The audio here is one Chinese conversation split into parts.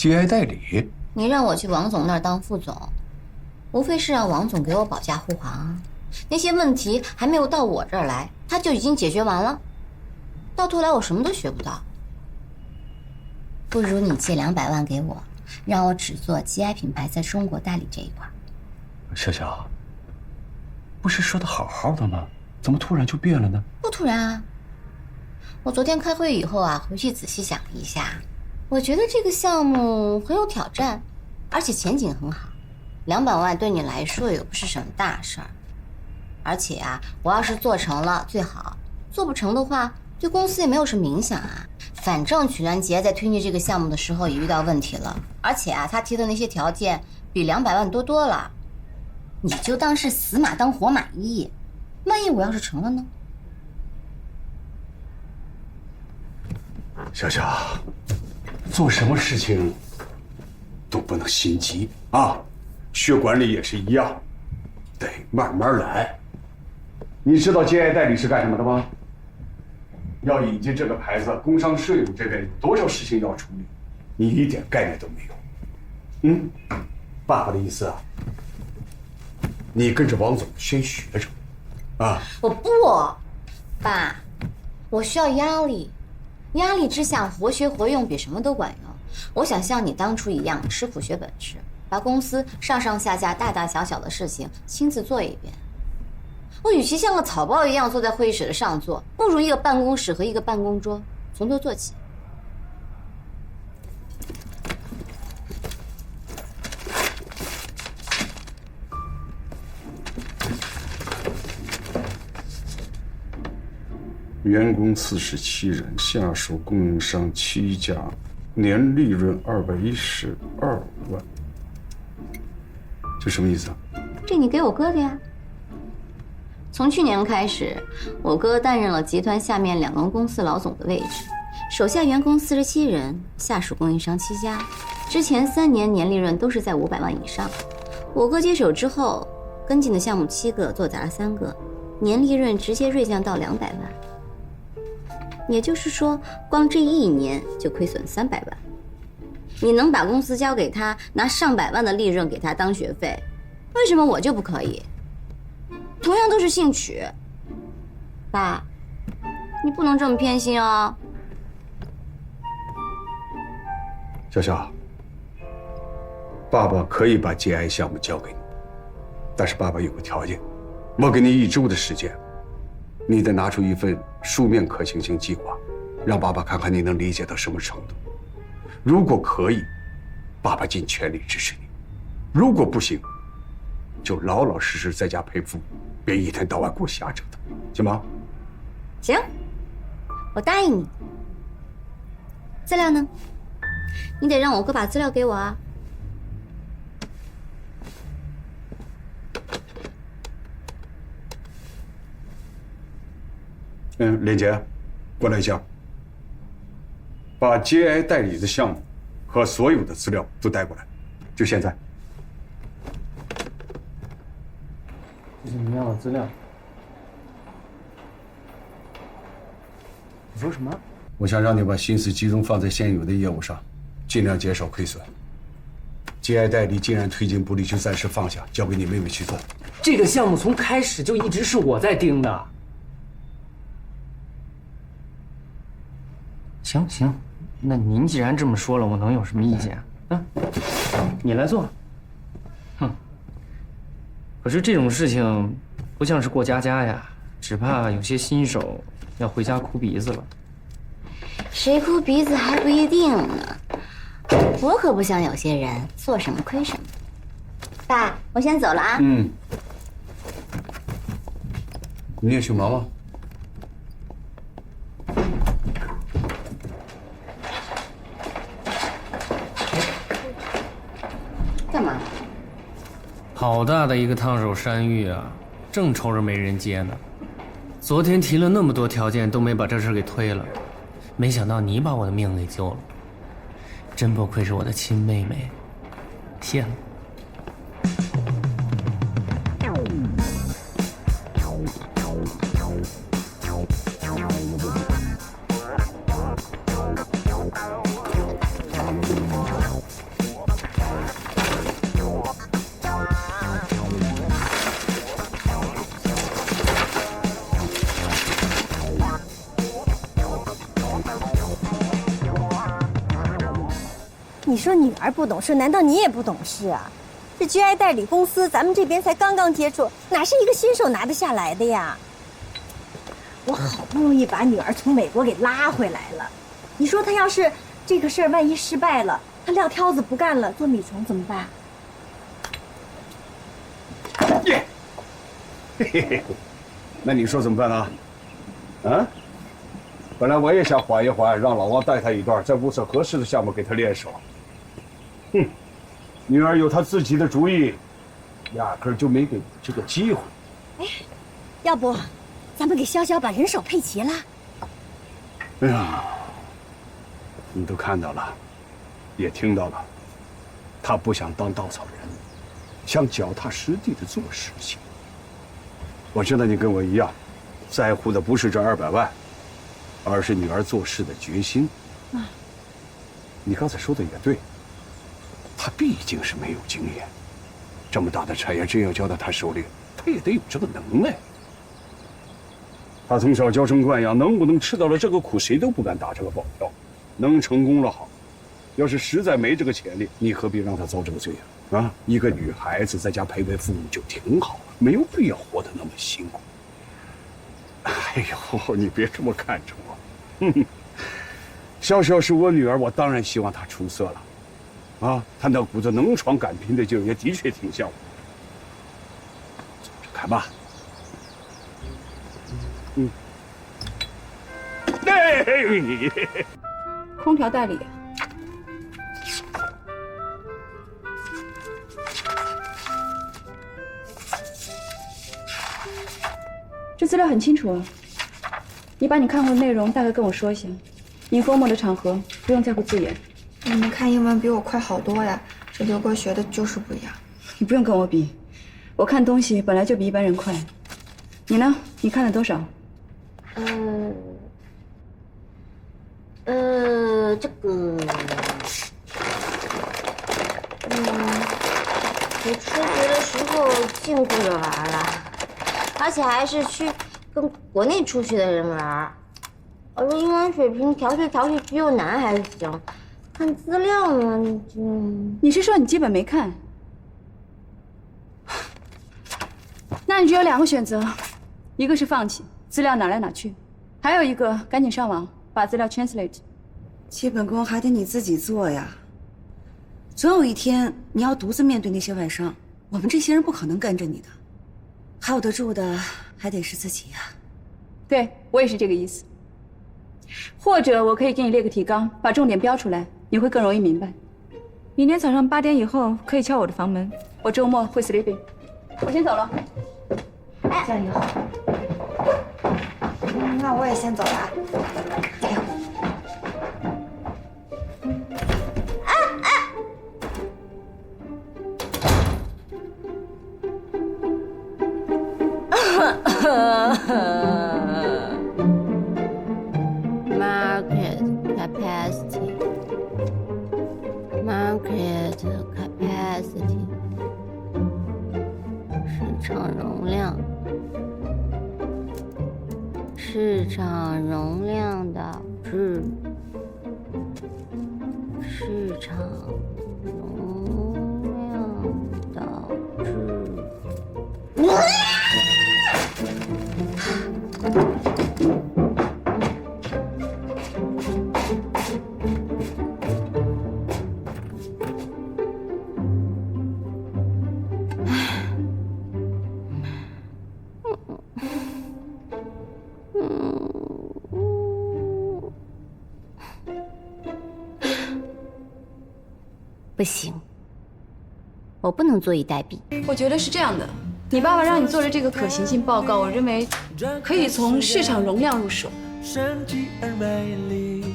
GI 代理？你让我去王总那儿当副总，无非是让王总给我保驾护航啊。那些问题还没有到我这儿来，他就已经解决完了，到头来我什么都学不到。不如你借200万给我，让我只做 GI 品牌在中国代理这一块。潇潇，不是说的好好的吗？怎么突然就变了呢？不突然啊，我昨天开会以后啊，回去仔细想了一下，我觉得这个项目很有挑战，而且前景很好。200万对你来说也不是什么大事儿，而且啊，我要是做成了最好，做不成的话，对公司也没有什么影响啊。反正曲兰杰在推进这个项目的时候也遇到问题了，而且啊，他提的那些条件比200万多多了。你就当是死马当活马医，万一我要是成了呢？潇潇，做什么事情都不能心急啊，学管理也是一样，得慢慢来。你知道 GI 代理是干什么的吗？要引进这个牌子，工商税务这边有多少事情要处理，你一点概念都没有。爸爸的意思啊，你跟着王总先学着，啊！我不，爸，我需要压力，压力之下活学活用比什么都管用。我想像你当初一样吃苦学本事，把公司上上下下大大小小的事情亲自做一遍。我与其像个草包一样坐在会议室的上座，不如一个办公室和一个办公桌，从头做起。员工47人，下属供应商7家，年利润212万，这什么意思啊？这你给我哥的呀。从去年开始，我哥担任了集团下面2个公司老总的位置，手下员工47人，下属供应商7家，之前3年年利润都是在500万以上。我哥接手之后，跟进的项目7个，做砸了3个，年利润直接锐降到200万。也就是说，光这1年就亏损300万。你能把公司交给他，拿上百万的利润给他当学费，为什么我就不可以？同样都是兴趣，爸，你不能这么偏心哦。潇潇，爸爸可以把 GI 项目交给你，但是爸爸有个条件，我给你1周的时间，你得拿出一份书面可行性计划，让爸爸看看你能理解到什么程度。如果可以，爸爸尽全力支持你；如果不行，就老老实实在家陪父母，别一天到晚给我瞎折腾，行吗？行，我答应你。资料呢？你得让我哥把资料给我啊。连杰，过来一下，把 GI 代理的项目和所有的资料都带过来，就现在。这是你要的资料。你说什么？我想让你把心思集中放在现有的业务上，尽量减少亏损。GI 代理既然推进不利，就暂时放下，交给你妹妹去做。这个项目从开始就一直是我在盯的。行，那您既然这么说了，我能有什么意见？你来做。哼。可是这种事情不像是过家家呀，只怕有些新手要回家哭鼻子了。谁哭鼻子还不一定呢，我可不像有些人做什么亏什么。爸，我先走了啊。你也去忙吗？干嘛？好大的一个烫手山芋啊，正愁着没人接呢。昨天提了那么多条件，都没把这事给推了，没想到你把我的命给救了，真不愧是我的亲妹妹，谢了。你说女儿不懂事，难道你也不懂事啊？这 GI 代理公司，咱们这边才刚刚接触，哪是一个新手拿得下来的呀？我好不容易把女儿从美国给拉回来了，你说她要是这个事儿万一失败了，她撂挑子不干了，做米虫怎么办？耶，嘿嘿嘿，那你说怎么办呢？啊？本来我也想缓一缓，让老王带他一段，在物色合适的项目给他练手。哼，女儿有她自己的主意，压根儿就没给这个机会。哎，要不咱们给潇潇把人手配齐了？哎呀，你都看到了，也听到了，他不想当稻草人，想脚踏实地的做事情。我知道你跟我一样，在乎的不是这200万。而是女儿做事的决心。你刚才说的也对，她毕竟是没有经验，这么大的产业真要交到她手里，她也得有这个能耐。她从小娇生惯养，能不能吃到了这个苦，谁都不敢打这个保票。能成功了好，要是实在没这个潜力，你何必让她遭这个罪啊？啊，一个女孩子在家陪陪父母就挺好，没有必要活得那么辛苦。哎呦，你别这么看着我。潇潇是我女儿，我当然希望她出色了。啊，她那股子能闯敢拼的劲儿，也的确挺像我。走着看吧。空调代理。这资料很清楚啊。你把你看过的内容大概跟我说一下，informal的场合不用在乎字眼。你们看英文比我快好多呀，这刘哥学的就是不一样。你不用跟我比，我看东西本来就比一般人快。你呢？你看了多少？这个，我出国的时候禁锢着玩了，而且还是去跟国内出去的人玩。我这英文水平调去只有难还行，看资料呢，你是说你基本没看？那你只有2个选择，一个是放弃，资料哪来哪去；还有一个赶紧上网把资料 translate。基本功还得你自己做呀。总有一天你要独自面对那些外商，我们这些人不可能跟着你的，靠得住的还得是自己呀。对，我也是这个意思。或者我可以给你列个提纲，把重点标出来，你会更容易明白。明天早上8点以后可以敲我的房门，我周末会 sleeping。我先走了。加油。那我也先走了。加油。Market capacity， 市场容量，市场容量导致市场容量导致。不行，我不能坐以待毙。我觉得是这样的，你爸爸让你做的这个可行性报告，我认为可以从市场容量入手。神奇而美丽，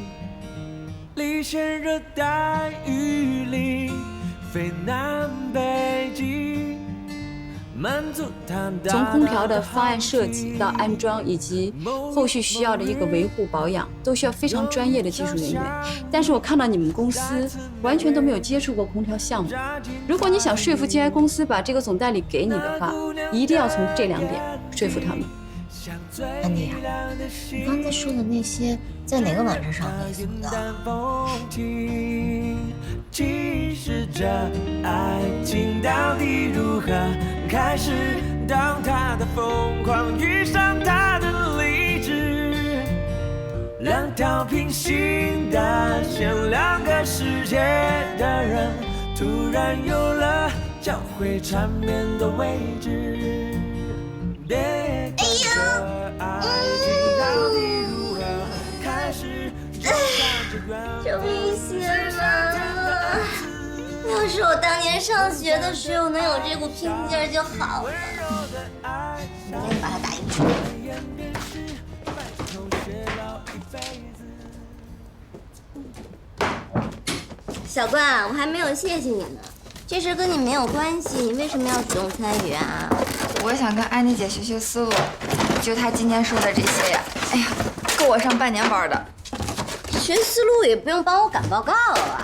离线热带雨林，非南北极，满足它的。从空调的方案设计到安装，以及后续需要的一个维护保养，都需要非常专业的技术人员。但是我看到你们公司完全都没有接触过空调项目。如果你想说服 GI 公司把这个总代理给你的话，一定要从这2点说服他们。安迪啊，你刚才说的那些在哪个网站上可以搜到？这爱情到底如何开始？当他的疯狂遇上他的理智，两条平行的线，两个世界的人，突然有了交汇缠绵的位置。别管这爱情到底如何开始，这危险了！要是我当年上学的时候能有这股拼劲儿就好了。赶紧把它打印出来。小冠，我还没有谢谢你呢。这事跟你没有关系，你为什么要主动参与啊？我想跟安妮姐学思路，就她今天说的这些呀，哎呀，够我上半年班的。学思路也不用帮我赶报告啊。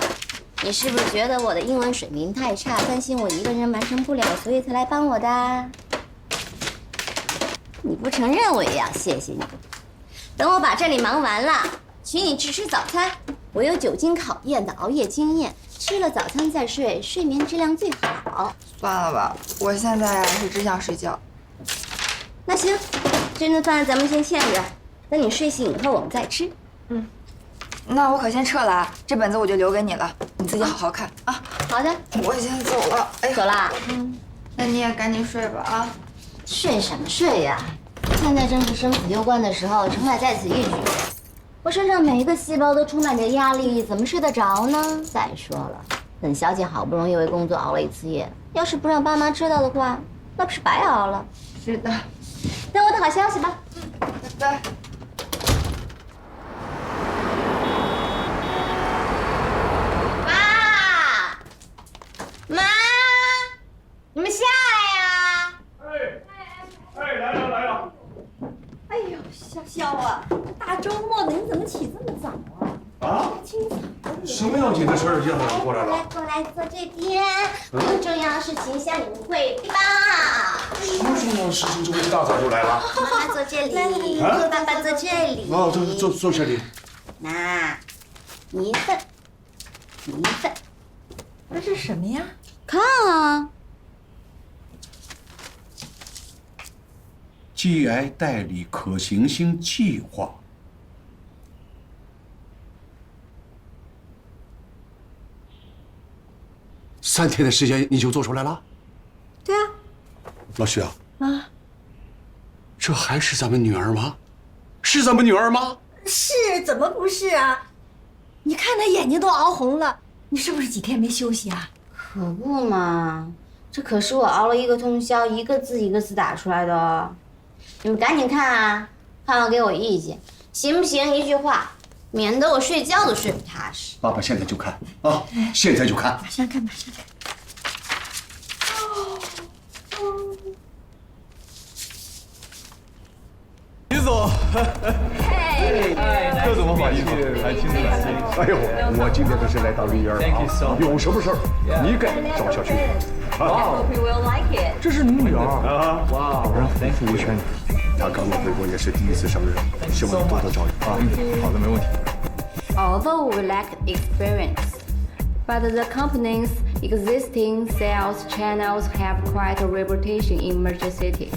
你是不是觉得我的英文水平太差，担心我一个人完成不了，所以才来帮我的？你不承认我也要谢谢你。等我把这里忙完了，请你去吃早餐。我有久经考验的熬夜经验，吃了早餐再睡，睡眠质量最好。算了吧，我现在是只想睡觉。那行，这顿饭咱们先欠着，等你睡醒以后我们再吃。那我可先撤了啊，这本子我就留给你了，你自己好好看啊。好的，我先走了。哎，走啦。那你也赶紧睡吧啊。睡什么睡呀？现在正是生死攸关的时候，成败在此一举。我身上每一个细胞都充满着压力，怎么睡得着呢？再说了，本小姐好不容易为工作熬了一次夜，要是不让爸妈知道的话，那不是白熬了？是的，等我的好消息吧。拜拜。妈，你们下来呀！来了！哎呦，潇潇啊，大周末的你怎么起这么早啊？啊？清早什么要紧的事儿让他过来了？过来坐这边，我有重要的事情向你们汇报。什么重要的事情？这么一大早就来了？妈妈坐这里，爸爸坐这里。哦，坐这里。那，你一份，你一份。这是什么呀？看啊。季癌代理可行性计划。3天的时间你就做出来了？对啊。老徐啊，这还是咱们女儿吗？是咱们女儿吗？是，怎么不是啊？你看她眼睛都熬红了，你是不是几天没休息啊？可不嘛，这可是我熬了一个通宵，一个字一个字打出来的哦。你们赶紧看啊，看完给我意见，行不行？一句话，免得我睡觉都睡不踏实。爸爸现在就看啊，现在就看。马上看，马上看。徐总，这怎么好意思？还亲自来。哎呦，我今天可是来当女儿啊，有什么事儿你该找小徐。这是你女儿啊！哇，让服务圈。她刚刚回国也是第一次上任，希望你多多照应啊。好的，没问题。Although we lack experience, but the company's existing sales channels have quite a reputation in major cities.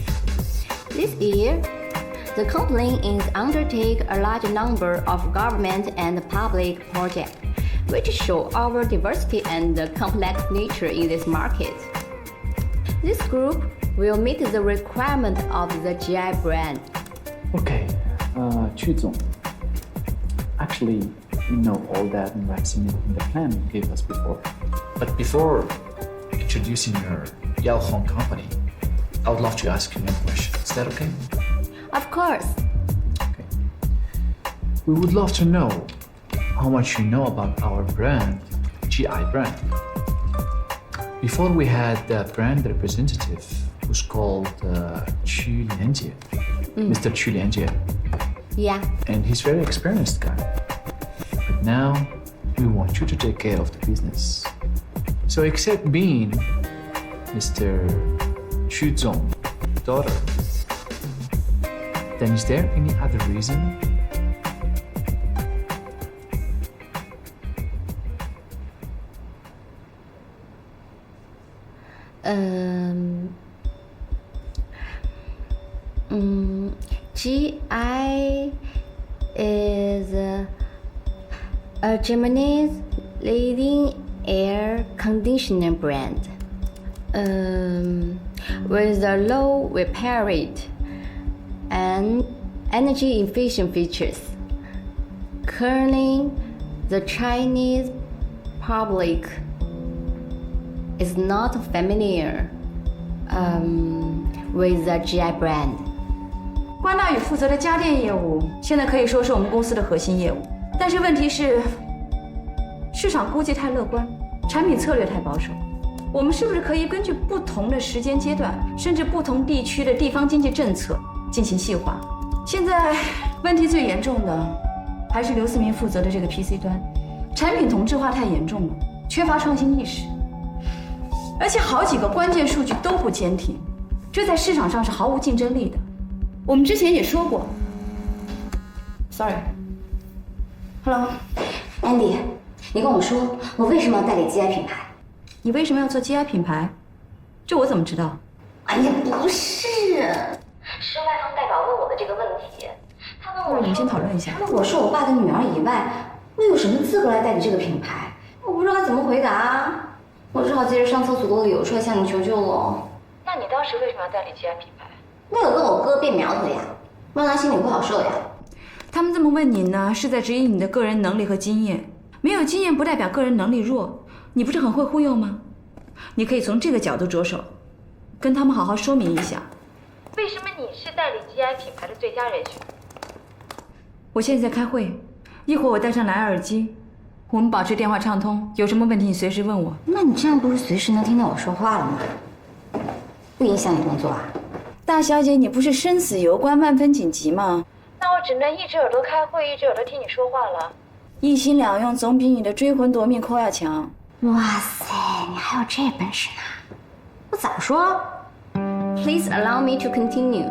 This year, the company is undertake a large number of government and public projects, which show our diversity and the complex nature in this market. This group will meet the requirement of the GI brand. Okay, Chu Zong. Actually, we know all that in vaccine in the plan you gave us before. But before introducing your Yao Hong company, I would love to ask you one question. Is that okay? Of course. Okay. We would love to know how much you know about our brand, GI brand. Before we had the brand representative who's called Qu Lianjie, Mr. Qu Lianjie. Yeah. And he's a very experienced guy. But now we want you to take care of the business. So except being Mr. Qu Zong's daughter, then is there any other reason? GI is a Germany's leading air conditioner brand. With a low repair rate and energy efficient features. Currently, the Chinese public is not familiar with the GI brand. 关大宇负责的家电业务，现在可以说是我们公司的核心业务。但是问题是，市场估计太乐观，产品策略太保守。我们是不是可以根据不同的时间阶段，甚至不同地区的地方经济政策进行细化？现在问题最严重的还是刘思明负责的这个 PC 端，产品同质化太严重了，缺乏创新意识，而且好几个关键数据都不坚挺，这在市场上是毫无竞争力的。我们之前也说过 ，Sorry，Hello，Andy， 你跟我说，我为什么要代理 GI 品牌？你为什么要做 GI 品牌？这我怎么知道？哎呀，不是，是外方代表问我的这个问题。他问我，我们先讨论一下。他问我说我爸的女儿以外，我有什么资格来代理这个品牌？我不知道该怎么回答，我只好接着上厕所的理由出来向你求救了。那你当时为什么要代理 GI 品牌？为了跟我哥变苗头呀，让他心里不好受呀。他们这么问你呢，是在质疑你的个人能力和经验。没有经验不代表个人能力弱，你不是很会忽悠吗？你可以从这个角度着手，跟他们好好说明一下，为什么你是代理 GI 品牌的最佳人选。我现在在开会，一会儿我带上蓝牙耳机，我们保持电话畅通，有什么问题你随时问我。那你这样不是随时能听到我说话了吗？不影响你工作啊？大小姐，你不是生死攸关、万分紧急吗？那我只能一只耳朵开会，一只耳朵听你说话了。一心两用总比你的追魂夺命扣要强。哇塞，你还有这本事呢？我早说。Please allow me to continue.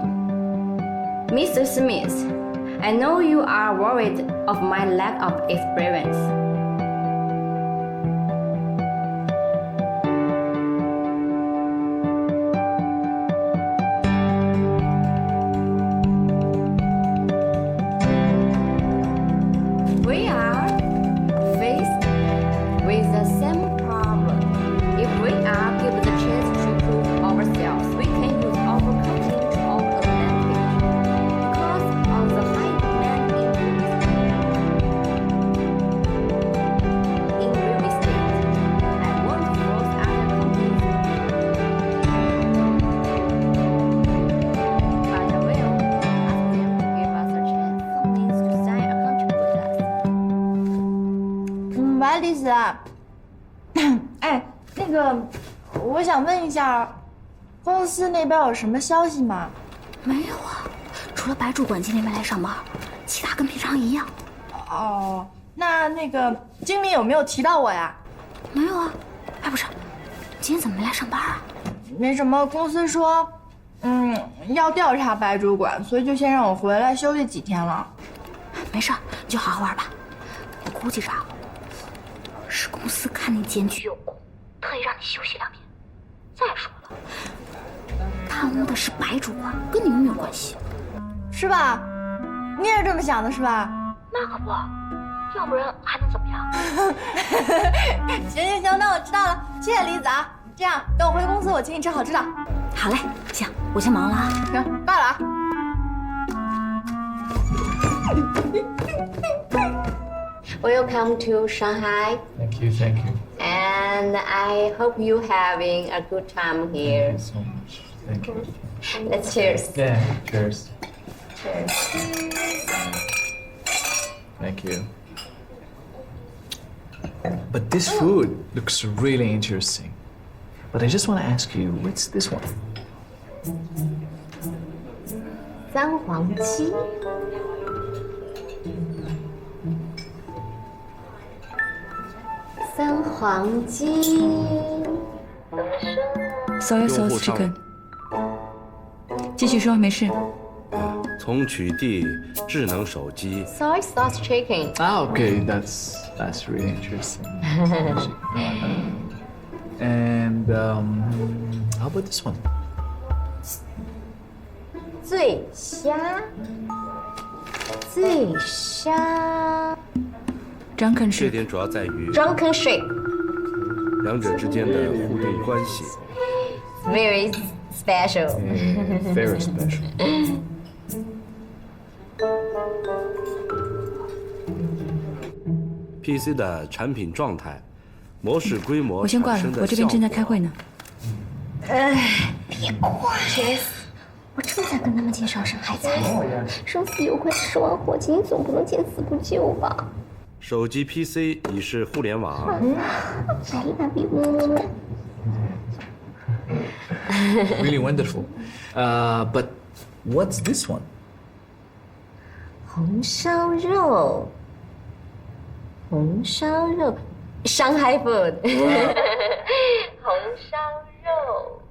Mr. Smith, I know you are worried of my lack of experience. We are faced with the same problem. If we are given the chance to prove ourselves, we can use our cutting of advantage. Because of the high demand in real estate, I won't force other companies, but I will ask them to give us a chance, companies to sign a contract with us. 喂，丽子，哎，那个，我想问一下，公司那边有什么消息吗？没有啊，除了白主管今天没来上班，其他跟平常一样。哦，那个经理有没有提到我呀？没有啊。哎，不是，今天怎么没来上班啊？没什么，公司说，要调查白主管，所以就先让我回来休息几天了。没事，你就好好玩吧。我估计着，是公司看你检举有功，特意让你休息2天。再说了，贪污的是白主管，跟你又没有关系，是吧？你也是这么想的，是吧？那可不，要不然还能怎么样？行，那我知道了，谢谢李子啊。这样，等我回公司，我请你吃好吃的。好嘞，行，我先忙了啊。行，挂了啊。Welcome to Shanghai. Thank you, thank you. And I hope you having a good time here. Thank you so much. Thank you. Let's cheers. Yeah, cheers. Cheers. Thank you. But this food looks really interesting. But I just want to ask you, what's this one? 三黄鸡。三黄鸡。怎么说呢 Soy sauce chicken。继续说，没事。从取缔智能手机。 ？Soy sauce chicken. Ah, okay, that's really interesting. And how about this one? 醉虾，醉虾 ，Drunken 这 ship，点主要在于，Drunken ship， 两者之间的互动关系。 very special。 Very special. PC 的产品状态、模式规模我先挂了产生，的我这边正在开会呢。别挂 ，Jess， 我正在跟他们介绍上海菜。生死攸关，10万火急，你总不能见死不救吧？手机 PC 已是互联网。I love you。 Really wonderful. But what's this one? 红烧肉，红烧肉，上海 food。红烧肉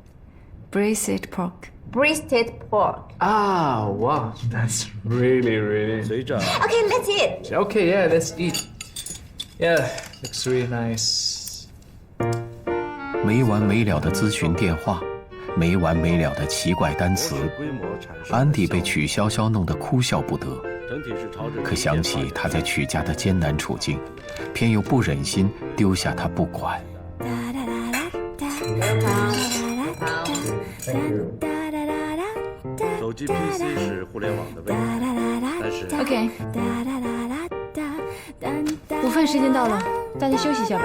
Braised pork， ，breasted pork。 Ah, wow, that's really. 随着 Okay, let's eat. Okay, yeah, let's eat. Yeah, looks really nice. 没完没了的咨询电话，没完没了的奇怪单词，规模产生的安迪被曲筱绡弄得哭笑不得。整体是朝着可想起他在曲家的艰难处境，偏又不忍心丢下他不管。手机 PC 是互联网的未来，但是 OK， 午饭时间到了，大家休息一下吧，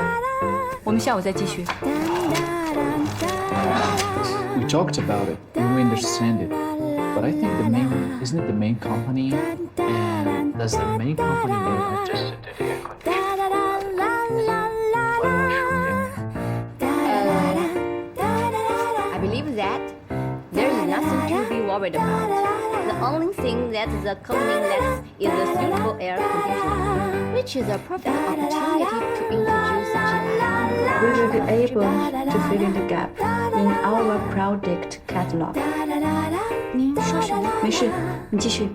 我们下午再继续。 We talked about it and we understand it, but I think isn't it the main company? And does the main company really interested in air I believe that there is nothing to be worried about. The only thing that the company lacks is a suitable air conditioning, which is a perfect opportunity to introduce GI. We will be able to fill in the gap in our product catalog. 您说什么？没事，你继续。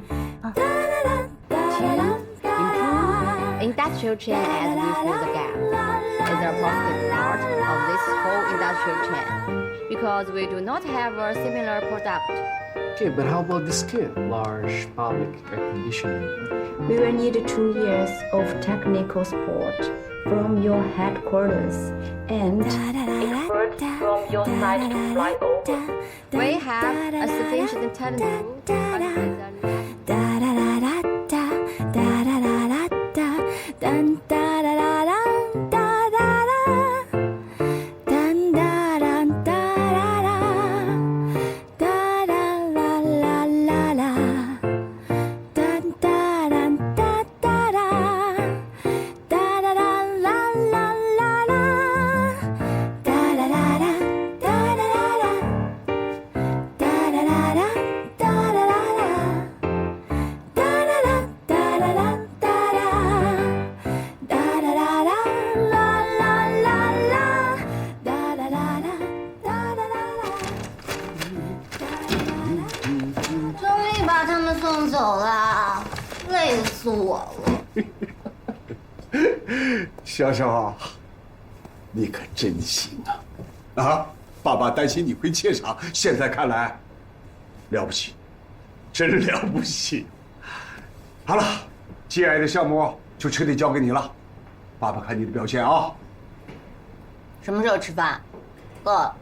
Improve industrial chain as we fill the gap is a positive part of this whole industrial chain because we do not have a similar product. Okay, but how about this kit? Large public air conditioning. We will need 2 years of technical support from your headquarters and experts from your site to fly over. We have a sufficient talent pool. 아, 累死我了。筱绡啊，你可真行啊！啊，爸爸担心你会怯场，现在看来，了不起，真了不起。好了，GI的项目就彻底交给你了，爸爸看你的表现啊。什么时候吃饭？饿了。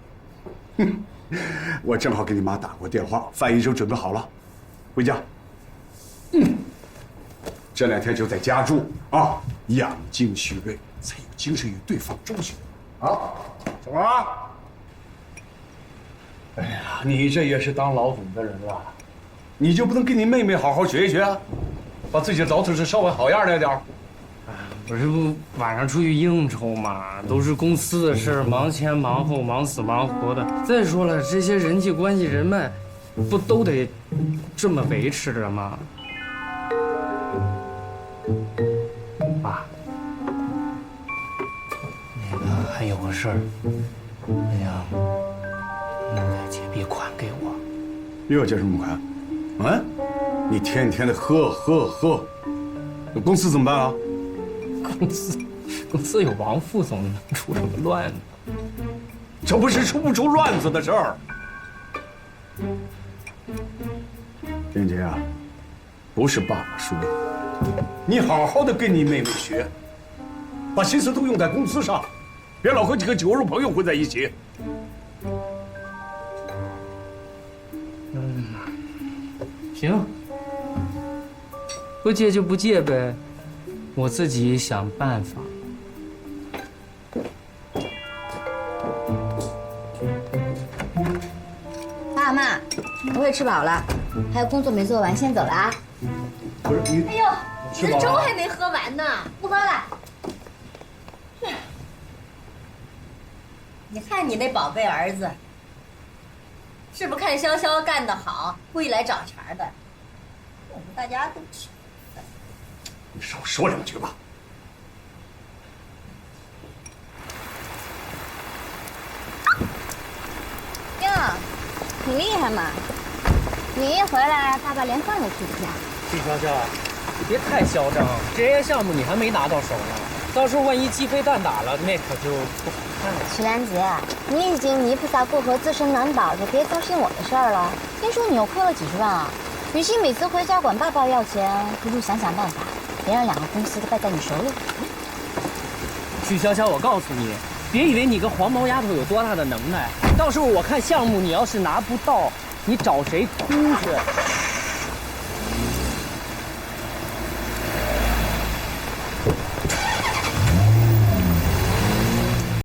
我正好给你妈打过电话，饭已经准备好了，回家。这2天就在家住啊，养精蓄锐，才有精神与对方周旋。啊，怎么了？哎呀，你这也是当老总的人了，你就不能跟你妹妹好好学一学啊，把自己捯饬是稍微好样点点？我这不晚上出去应酬嘛，都是公司的事儿，忙前忙后，忙死忙活的。再说了，这些人际关系人脉，不都得这么维持着吗？爸，那个还有个事儿，哎呀，孟凯姐别款给我。又要借什么款？啊？你天天的喝，那公司怎么办啊？公司有王副总，能出什么乱呢？这不是出不出乱子的事儿。婷姐啊，不是爸爸说的，你好好的跟你妹妹学，把心思都用在公司上，别老和几个酒肉朋友混在一起。行，不借就不借呗，我自己想办法。爸妈，我也吃饱了，还有工作没做完，先走了啊。不是你，哎呦，你的粥还没喝完呢，不喝了。你看你那宝贝儿子，是不是看潇潇干得好，故意来找茬的？我们大家都吃。你少说两句吧。哟，挺厉害嘛！你一回来，爸爸连饭都吃不下。许潇潇，你别太嚣张，这些项目你还没拿到手呢，到时候万一鸡飞蛋打了，那可就不好看了。徐兰姐，你已经泥菩萨过河，自身难保，就别操心我的事儿了。听说你又亏了几十万啊！与其每次回家管爸爸要钱，不如想想办法，别让2个公司都败在你手里。许潇潇，我告诉你，别以为你个黄毛丫头有多大的能耐，到时候我看项目你要是拿不到，你找谁哭去？